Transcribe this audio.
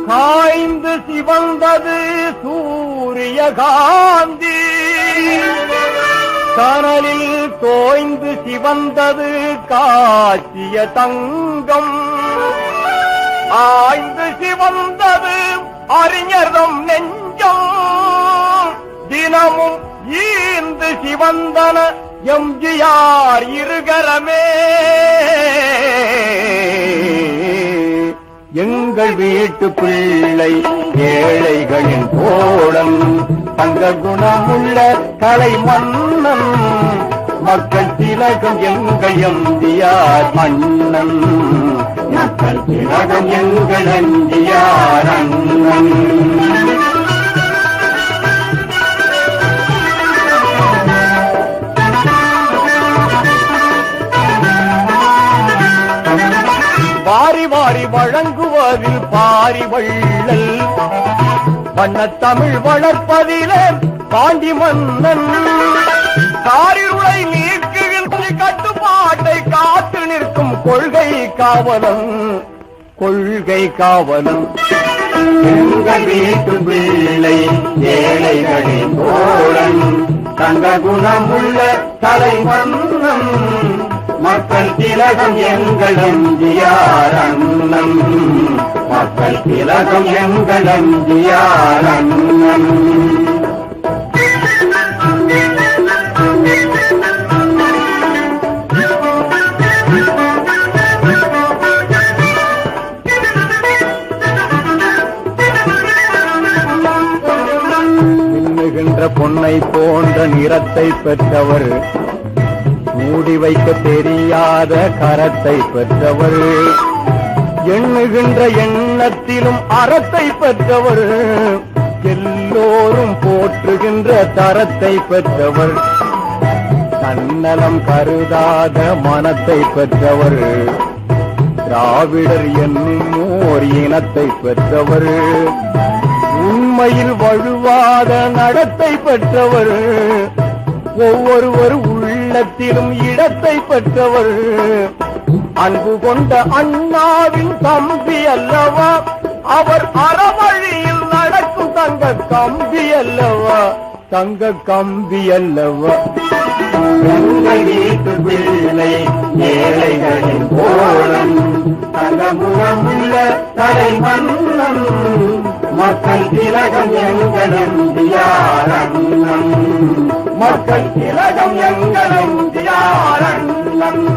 காய்ந்து சிவந்தது சூரியகாந்தி, கனலில் தோய்ந்து சிவந்தது காட்சிய தங்கம், ஆய்ந்து சிவந்தது அறிஞர்தம் நெஞ்சம், தினமும் ஈந்து சிவந்தன எம்ஜிஆர் இருகரமே. எங்கள் வீட்டு பிள்ளை ஏழைகளின் கோலம், தங்க குணமுள்ள கலை மன்னன், மக்கள் திலகம் எங்கள் எம்ஜிஆர் அண்ணன், மக்கள் திலகம் எங்கள் எம்ஜிஆர் அண்ணன். வாரி வாரி வழங்குவதில் பாரி வள்ளல், வண்ணத்தமிழ் வளர்ப்பதிலே பாண்டி மன்னன், காரிருளை நீக்குகின்ற கட்டுப்பாட்டை காத்து நிற்கும் கொள்கை காவலன், கொள்கை காவலன். எங்கள் வீட்டு பிள்ளை ஏழைகளின் தோழன், தங்க குணமுள்ள கலை மன்னன், மக்கள் திலகம் எங்கள் எம்ஜிஆர் அண்ணன், மக்கள் திலகம் எங்கள் எம்ஜிஆர் அண்ணன். மின்னுகின்ற பொன்னை போன்ற நிறத்தை பெற்றவர், மூடி வைக்க தெரியாத கரத்தை பெற்றவர், எண்ணுகின்ற எண்ணத்திலும் அறத்தை பெற்றவர், எல்லோரும் போற்றுகின்ற தரத்தை பெற்றவர், தன்னலம் கருதாத மனத்தை பெற்றவர், திராவிடர் என்னும் ஓர் இனத்தை பெற்றவர், உண்மையில் வழுவாத நடத்தை பெற்றவர், ஒவ்வொருவர் உள்ளத்திலும் இடத்தை பெற்றவர், அன்பு கொண்ட அண்ணாவின் தம்பி அல்லவா அவர், அறவழியில் நடக்கும் தங்க கம்பி அல்லவா, தங்க கம்பி அல்லவா. எங்கள் வீட்டு பிள்ளை ஏழைகளின் கோலம், தங்க முகமுள்ள தலை மன்னன், மக்கள் திலகம் எங்கள் எம்ஜிஆர் அண்ணன், மக்கள் திலகம் எங்கள் எம்ஜிஆர் அண்ணன்.